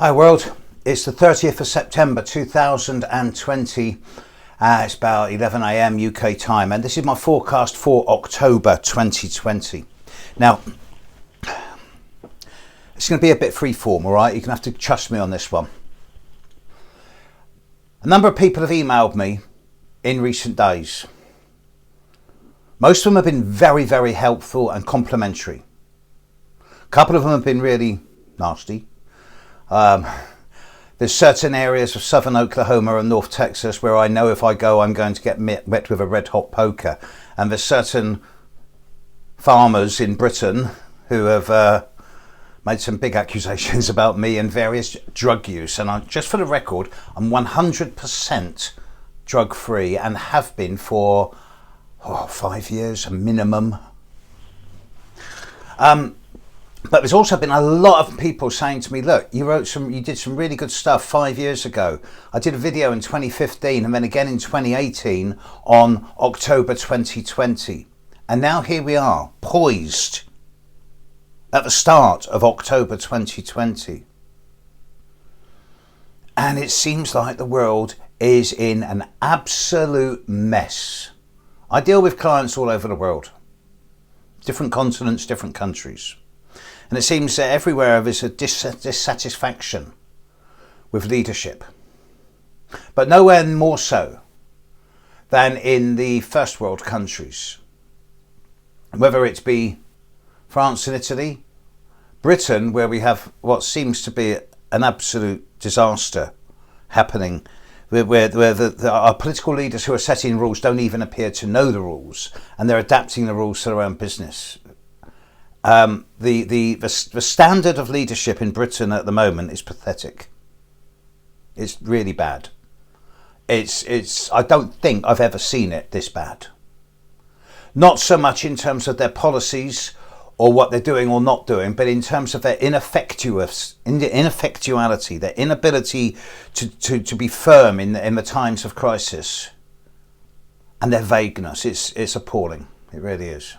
Hi world, it's the 30th of September 2020, it's about 11 a.m. UK time, and this is my forecast for October 2020. Now, it's going to be a bit freeform, alright? You're going to have to trust me on this one. A number of people have emailed me in recent days. Most of them have been very, very helpful and complimentary. A couple of them have been really nasty. There's certain areas of southern Oklahoma and North Texas where I know if I go I'm going to get met with a red hot poker, and there's certain farmers in Britain who have made some big accusations about me and various drug use, and just for the record, I'm 100% drug free and have been for 5 years minimum. But there's also been a lot of people saying to me, look, you did some really good stuff 5 years ago. I did a video in 2015 and then again in 2018 on October 2020. And now here we are, poised at the start of October 2020. And it seems like the world is in an absolute mess. I deal with clients all over the world, different continents, different countries. And it seems that everywhere there's a dissatisfaction with leadership, but nowhere more so than in the first world countries. Whether it be France and Italy, Britain, where we have what seems to be an absolute disaster happening, where our political leaders who are setting rules don't even appear to know the rules, and they're adapting the rules to their own business. The standard of leadership in Britain at the moment is pathetic. It's really bad. I don't think I've ever seen it this bad. Not so much in terms of their policies or what they're doing or not doing, but in terms of their ineffectuality, their inability to be firm in the times of crisis, and their vagueness. It's appalling. It really is.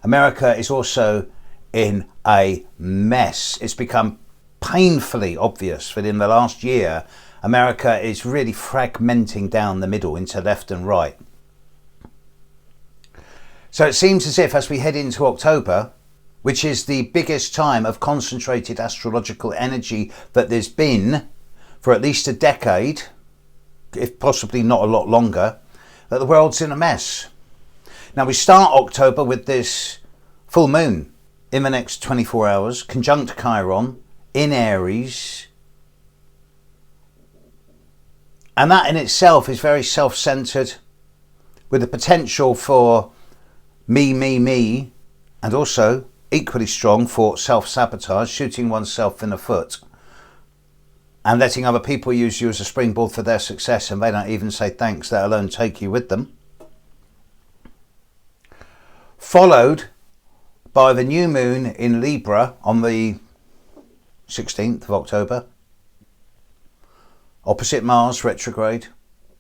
America is also in a mess. It's become painfully obvious that in the last year, America is really fragmenting down the middle into left and right. So it seems as if as we head into October, which is the biggest time of concentrated astrological energy that there's been for at least a decade, if possibly not a lot longer, that the world's in a mess. Now we start October with this full moon in the next 24 hours, conjunct Chiron in Aries. And that in itself is very self-centered, with the potential for me, and also equally strong for self-sabotage, shooting oneself in the foot and letting other people use you as a springboard for their success, and they don't even say thanks, let alone take you with them. Followed by the new moon in Libra on the 16th of October. Opposite Mars retrograde,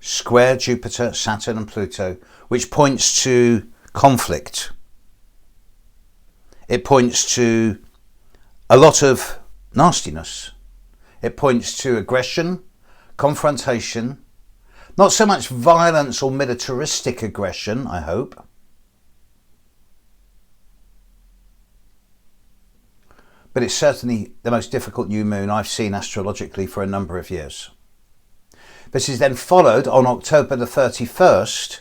square Jupiter, Saturn and Pluto, which points to conflict. It points to a lot of nastiness. It points to aggression, confrontation, not so much violence or militaristic aggression, I hope. But it's certainly the most difficult new moon I've seen astrologically for a number of years. This is then followed on October the 31st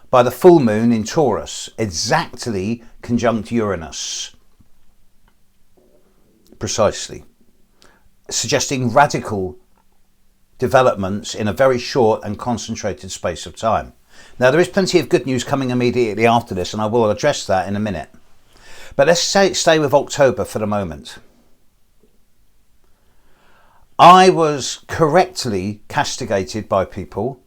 by the full moon in Taurus, exactly conjunct Uranus. Precisely. Suggesting radical developments in a very short and concentrated space of time. Now there is plenty of good news coming immediately after this, and I will address that in a minute. But let's stay with October for the moment. I was correctly castigated by people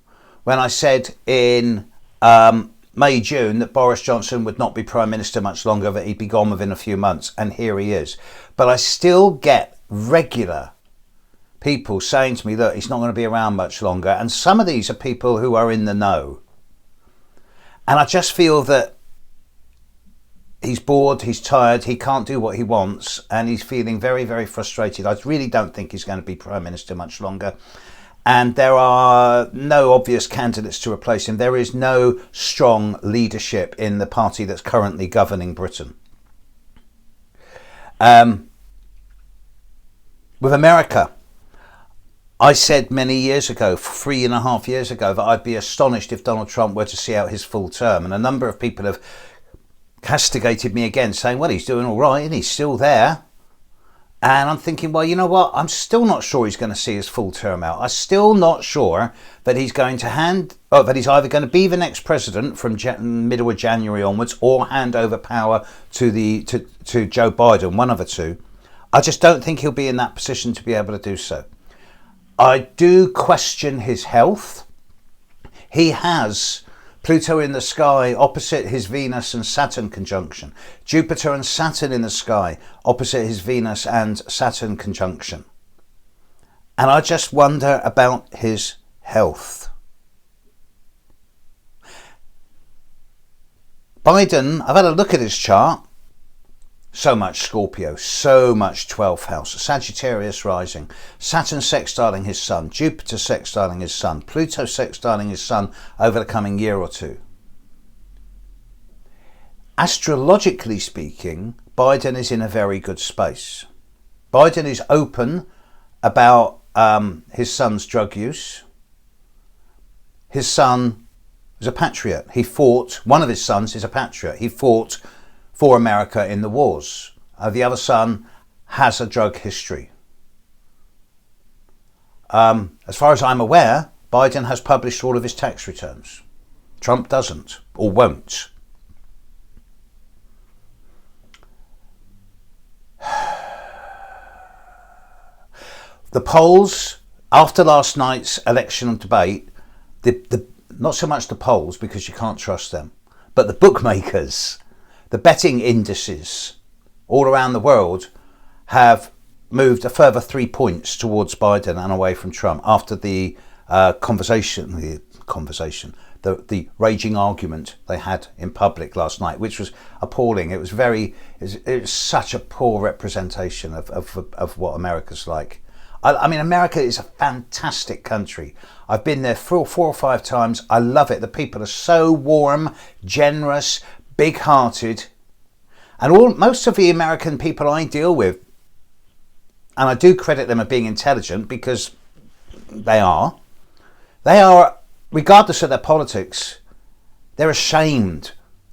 when I said in May, June that Boris Johnson would not be Prime Minister much longer, that he'd be gone within a few months, and here he is. But I still get regular people saying to me, look, he's not going to be around much longer, and some of these are people who are in the know. And I just feel that he's bored, he's tired, he can't do what he wants, and he's feeling very, very frustrated. I really don't think he's going to be Prime Minister much longer. And there are no obvious candidates to replace him. There is no strong leadership in the party that's currently governing Britain. With America, I said many years ago, 3.5 years ago, that I'd be astonished if Donald Trump were to see out his full term. And a number of people have castigated me again, saying, well, he's doing all right and he's still there. And I'm thinking, well, you know what? I'm still not sure he's going to see his full term out. I'm still not sure that he's going to that he's either going to be the next president from middle of January onwards, or hand over power to Joe Biden, one of the two. I just don't think he'll be in that position to be able to do so. I do question his health. He has Pluto in the sky opposite his Venus and Saturn conjunction. Jupiter and Saturn in the sky opposite his Venus and Saturn conjunction. And I just wonder about his health. Biden, I've had a look at his chart. So much Scorpio, so much 12th house, Sagittarius rising, Saturn sextiling his sun, Jupiter sextiling his sun, Pluto sextiling his sun over the coming year or two. Astrologically speaking, Biden is in a very good space. Biden is open about his son's drug use. His son is a patriot. One of his sons is a patriot. He fought for America in the wars. The other son has a drug history. As far as I'm aware, Biden has published all of his tax returns. Trump doesn't, or won't. The polls, after last night's election and debate, not so much the polls, because you can't trust them, but the bookmakers, the betting indices all around the world have moved a further 3 points towards Biden and away from Trump after the the raging argument they had in public last night, which was appalling. It was such a poor representation of what America's like. I mean, America is a fantastic country. I've been there 4 or 5 times. I love it. The people are so warm, generous, big-hearted, and most of the American people I deal with, and I do credit them of being intelligent, because they are, regardless of their politics, they're ashamed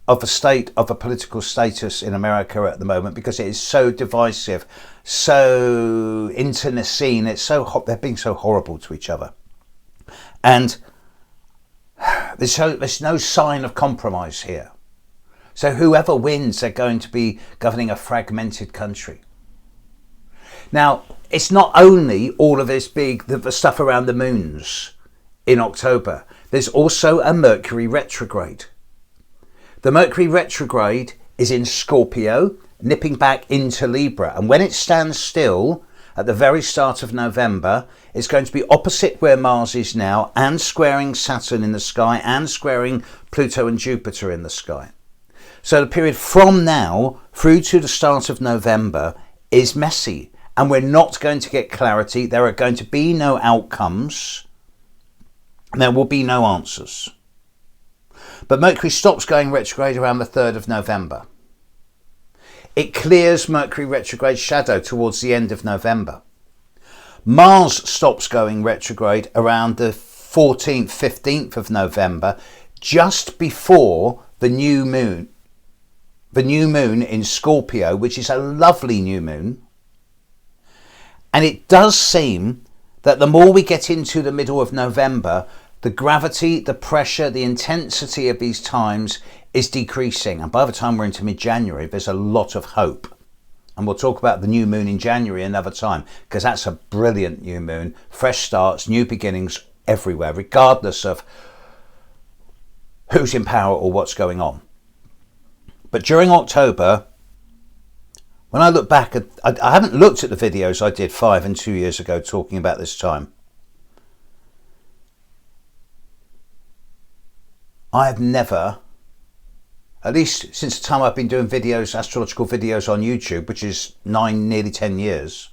of the state of the political status in America at the moment, because it is so divisive, so internecine. They're being so horrible to each other, and there's no sign of compromise here. So whoever wins, they're going to be governing a fragmented country. Now, it's not only all of this the stuff around the moons in October. There's also a Mercury retrograde. The Mercury retrograde is in Scorpio, nipping back into Libra. And when it stands still at the very start of November, it's going to be opposite where Mars is now, and squaring Saturn in the sky, and squaring Pluto and Jupiter in the sky. So the period from now through to the start of November is messy, and we're not going to get clarity. There are going to be no outcomes. There will be no answers. But Mercury stops going retrograde around the 3rd of November. It clears Mercury retrograde shadow towards the end of November. Mars stops going retrograde around the 14th, 15th of November, just before the new moon. The new moon in Scorpio, which is a lovely new moon. And it does seem that the more we get into the middle of November, the gravity, the pressure, the intensity of these times is decreasing. And by the time we're into mid-January, there's a lot of hope. And we'll talk about the new moon in January another time, because that's a brilliant new moon. Fresh starts, new beginnings everywhere, regardless of who's in power or what's going on. But during October, when I look back, I haven't looked at the videos I did 5 and 2 years ago talking about this time. I have never at least since the time I've been doing videos, astrological videos on YouTube, which is nearly 10 years,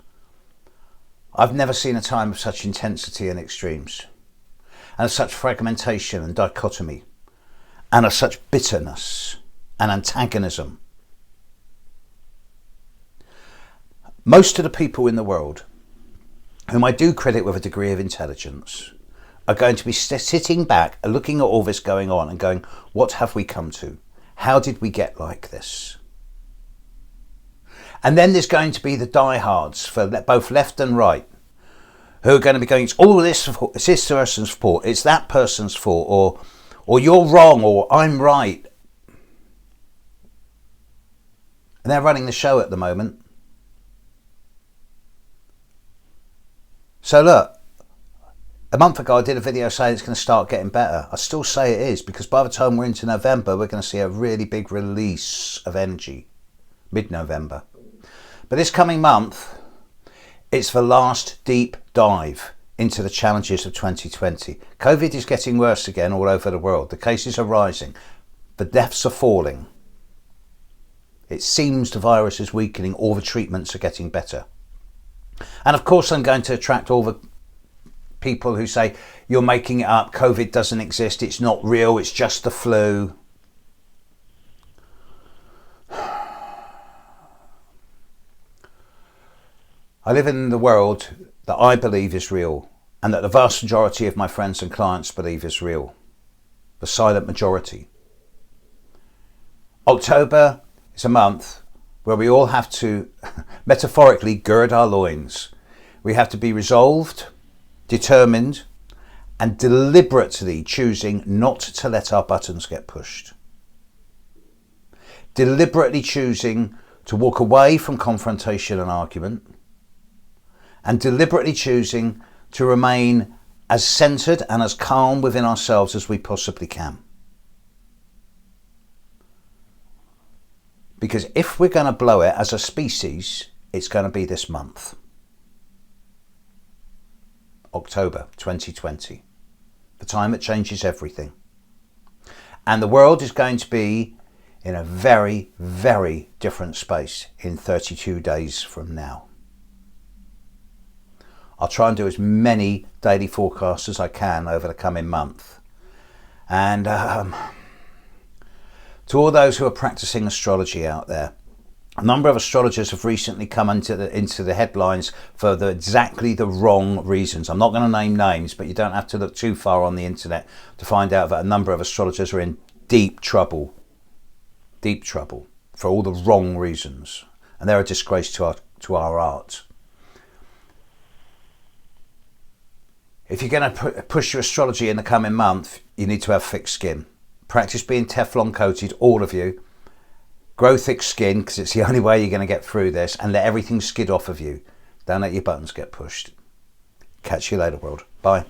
I've never seen a time of such intensity and extremes, and of such fragmentation and dichotomy, and of such bitterness and antagonism. Most of the people in the world, whom I do credit with a degree of intelligence, are going to be sitting back, looking at all this going on and going, what have we come to? How did we get like this? And then there's going to be the diehards for both left and right, who are going to be going, it's all this person's fault, it's that person's fault, or you're wrong, or I'm right. And they're running the show at the moment. So look, a month ago I did a video saying it's going to start getting better. I still say it is, because by the time we're into November, we're going to see a really big release of energy, mid-November. But this coming month, it's the last deep dive into the challenges of 2020. COVID is getting worse again all over the world. The cases are rising. The deaths are falling. It seems the virus is weakening. All the treatments are getting better. And of course, I'm going to attract all the people who say, you're making it up, COVID doesn't exist, it's not real, it's just the flu. I live in the world that I believe is real, and that the vast majority of my friends and clients believe is real. The silent majority. October is a month where we all have to, metaphorically, gird our loins. We have to be resolved, determined, and deliberately choosing not to let our buttons get pushed. Deliberately choosing to walk away from confrontation and argument, and deliberately choosing to remain as centered and as calm within ourselves as we possibly can. Because if we're going to blow it as a species, it's going to be this month. October 2020. The time that changes everything. And the world is going to be in a very, very different space in 32 days from now. I'll try and do as many daily forecasts as I can over the coming month. And to all those who are practicing astrology out there, a number of astrologers have recently come into the headlines for exactly the wrong reasons. I'm not going to name names, but you don't have to look too far on the internet to find out that a number of astrologers are in deep trouble for all the wrong reasons. And they're a disgrace to our art. If you're going to push your astrology in the coming month, you need to have thick skin. Practice being Teflon coated, all of you. Grow thick skin, because it's the only way you're going to get through this, and let everything skid off of you. Don't let your buttons get pushed. Catch you later, world. Bye.